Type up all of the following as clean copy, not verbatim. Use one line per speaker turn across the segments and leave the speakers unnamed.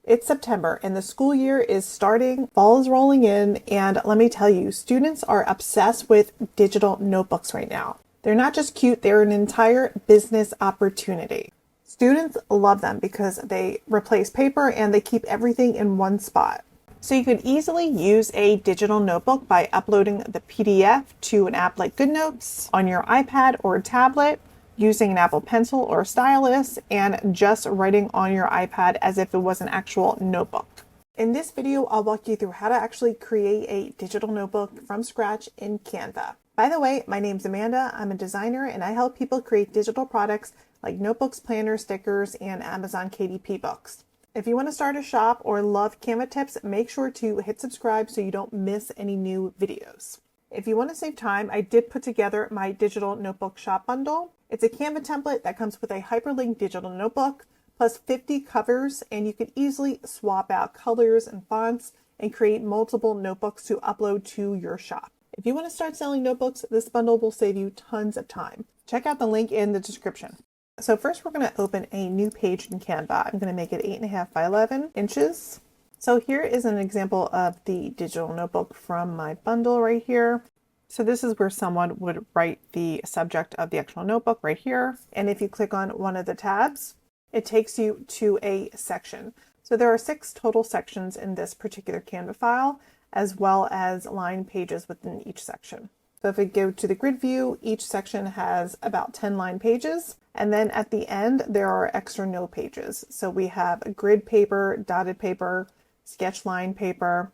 It's September and the school year is starting, fall is rolling in, and let me tell you, students are obsessed with digital notebooks right now. They're not just cute, they're an entire business opportunity. Students love them because they replace paper and they keep everything in one spot. So you could easily use a digital notebook by uploading the PDF to an app like GoodNotes on your iPad or tablet, using an Apple Pencil or stylus, and just writing on your iPad as if it was an actual notebook. In this video, I'll walk you through how to actually create a digital notebook from scratch in Canva. By the way, my name's Amanda. I'm a designer and I help people create digital products like notebooks, planners, stickers, and Amazon KDP books. If you want to start a shop or love Canva tips, make sure to hit subscribe so you don't miss any new videos. If you want to save time, I did put together my digital notebook shop bundle. It's a Canva template that comes with a hyperlinked digital notebook plus 50 covers, and you can easily swap out colors and fonts and create multiple notebooks to upload to your shop. If you want to start selling notebooks, this bundle will save you tons of time. Check out the link in the description. So first we're going to open a new page in Canva. I'm going to make it 8.5 by 11 inches. So here is an example of the digital notebook from my bundle right here. So this is where someone would write the subject of the actual notebook right here. And if you click on one of the tabs, it takes you to a section. So there are 6 total sections in this particular Canva file, as well as line pages within each section. So if we go to the grid view, each section has about 10 line pages. And then at the end, there are extra note pages. So we have grid paper, dotted paper, sketch line paper,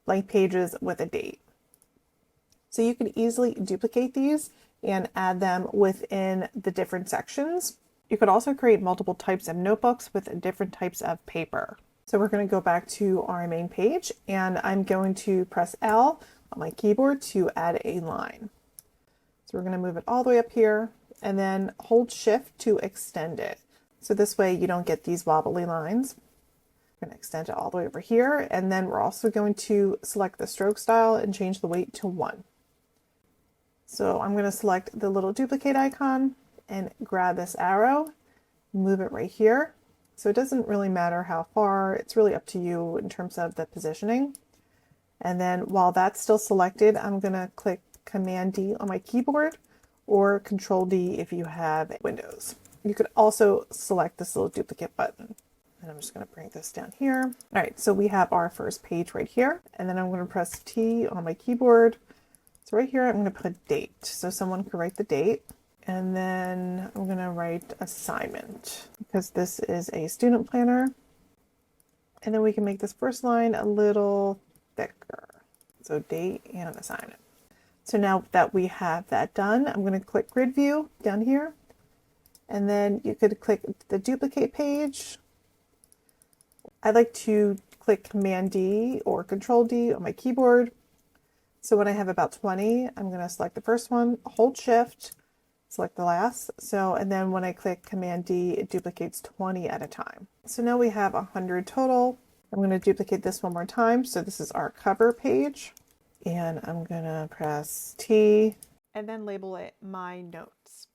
blank pages with a date. So you can easily duplicate these and add them within the different sections. You could also create multiple types of notebooks with different types of paper. So we're going to go back to our main page and I'm going to press L on my keyboard to add a line. So we're going to move it all the way up here and then hold Shift to extend it. So this way you don't get these wobbly lines. We're going to extend it all the way over here, and then we're also going to select the stroke style and change the weight to 1. So I'm going to select the little duplicate icon and grab this arrow, move it right here. So it doesn't really matter how far, it's really up to you in terms of the positioning. And then while that's still selected, I'm going to click Command D on my keyboard or Control D if you have Windows. You could also select this little duplicate button. And I'm just going to bring this down here. All right, so we have our first page right here. And then I'm going to press T on my keyboard. So right here, I'm going to put date. So someone could write the date. And then I'm going to write assignment because this is a student planner. And then we can make this first line a little thicker. So date and assignment. So now that we have that done, I'm going to click grid view down here. And then you could click the duplicate page. I like to click Command D or Control D on my keyboard. So when I have about 20, I'm going to select the first one, hold Shift, select the last. So, and then when I click Command D, it duplicates 20 at a time. So now we have 100 total. I'm going to duplicate this one more time. So this is our cover page. And I'm going to press T and then label it My Notes.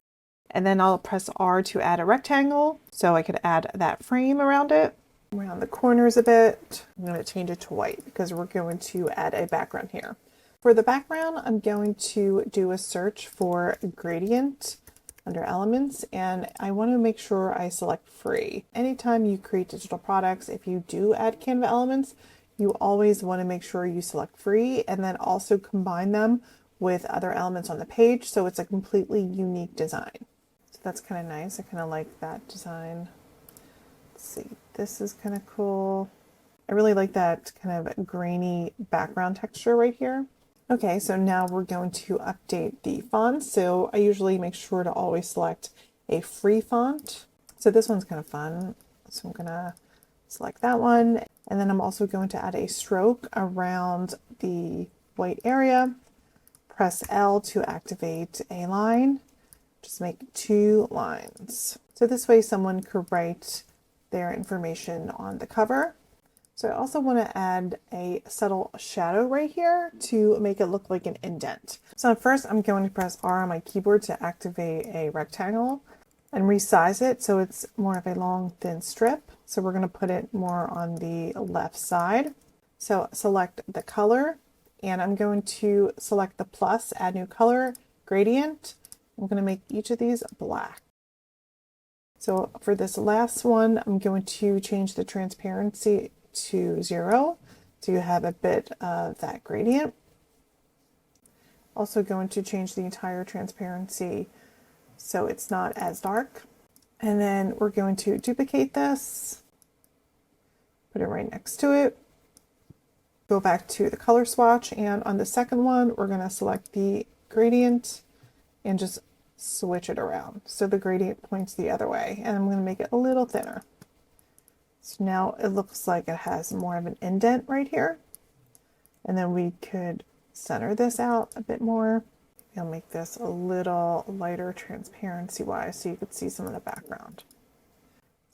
And then I'll press R to add a rectangle. So I could add that frame around it, around the corners a bit. I'm going to change it to white because we're going to add a background here. For the background, I'm going to do a search for gradient under elements, and I want to make sure I select free. Anytime you create digital products, if you do add Canva elements, you always want to make sure you select free and then also combine them with other elements on the page so it's a completely unique design. So that's kind of nice. I kind of like that design. Let's see, this is kind of cool. I really like that kind of grainy background texture right here. Okay, so now we're going to update the font. So I usually make sure to always select a free font. So this one's kind of fun. So I'm gonna select that one. And then I'm also going to add a stroke around the white area. Press L to activate a line. Just make 2 lines. So this way someone could write their information on the cover. So I also want to add a subtle shadow right here to make it look like an indent. So first I'm going to press R on my keyboard to activate a rectangle and resize it so it's more of a long thin strip. So we're going to put it more on the left side. So select the color, and I'm going to select the plus, add new color, gradient. I'm going to make each of these black. So for this last one, I'm going to change the transparency to 0 to have a bit of that gradient. Also going to change the entire transparency so it's not as dark. And then we're going to duplicate this, put it right next to it. Go back to the color swatch, and on the second one, we're going to select the gradient and just switch it around so the gradient points the other way, and I'm going to make it a little thinner. So now it looks like it has more of an indent right here, and then we could center this out a bit more. I'll make this a little lighter transparency wise so you could see some of the background.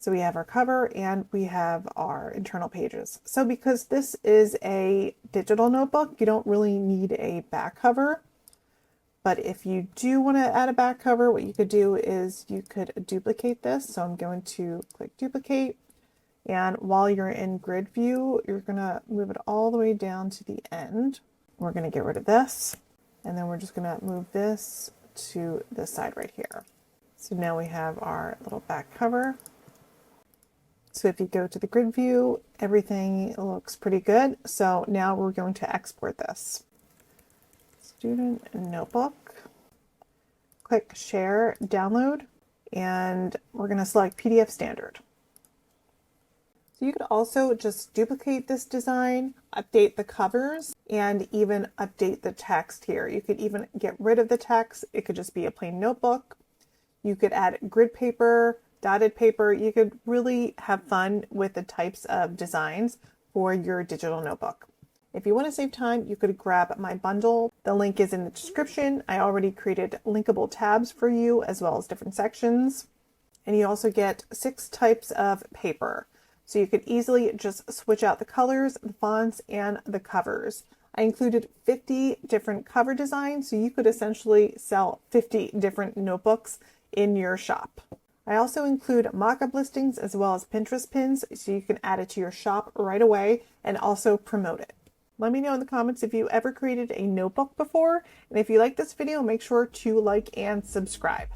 So we have our cover and we have our internal pages. So because this is a digital notebook, you don't really need a back cover. But if you do want to add a back cover, what you could do is you could duplicate this. So I'm going to click duplicate. And while you're in grid view, you're going to move it all the way down to the end. We're going to get rid of this. And then we're just going to move this to this side right here. So now we have our little back cover. So if you go to the grid view, everything looks pretty good. So now we're going to export this. Student notebook. Click share, download, and we're going to select PDF standard. So you could also just duplicate this design, update the covers, and even update the text here. You could even get rid of the text. It could just be a plain notebook. You could add grid paper, dotted paper. You could really have fun with the types of designs for your digital notebook. If you want to save time, you could grab my bundle. The link is in the description. I already created linkable tabs for you as well as different sections. And you also get 6 types of paper. So you could easily just switch out the colors, the fonts, and the covers. I included 50 different cover designs, so you could essentially sell 50 different notebooks in your shop. I also include mock-up listings as well as Pinterest pins, so you can add it to your shop right away and also promote it. Let me know in the comments if you ever created a notebook before, and if you like this video, make sure to like and subscribe.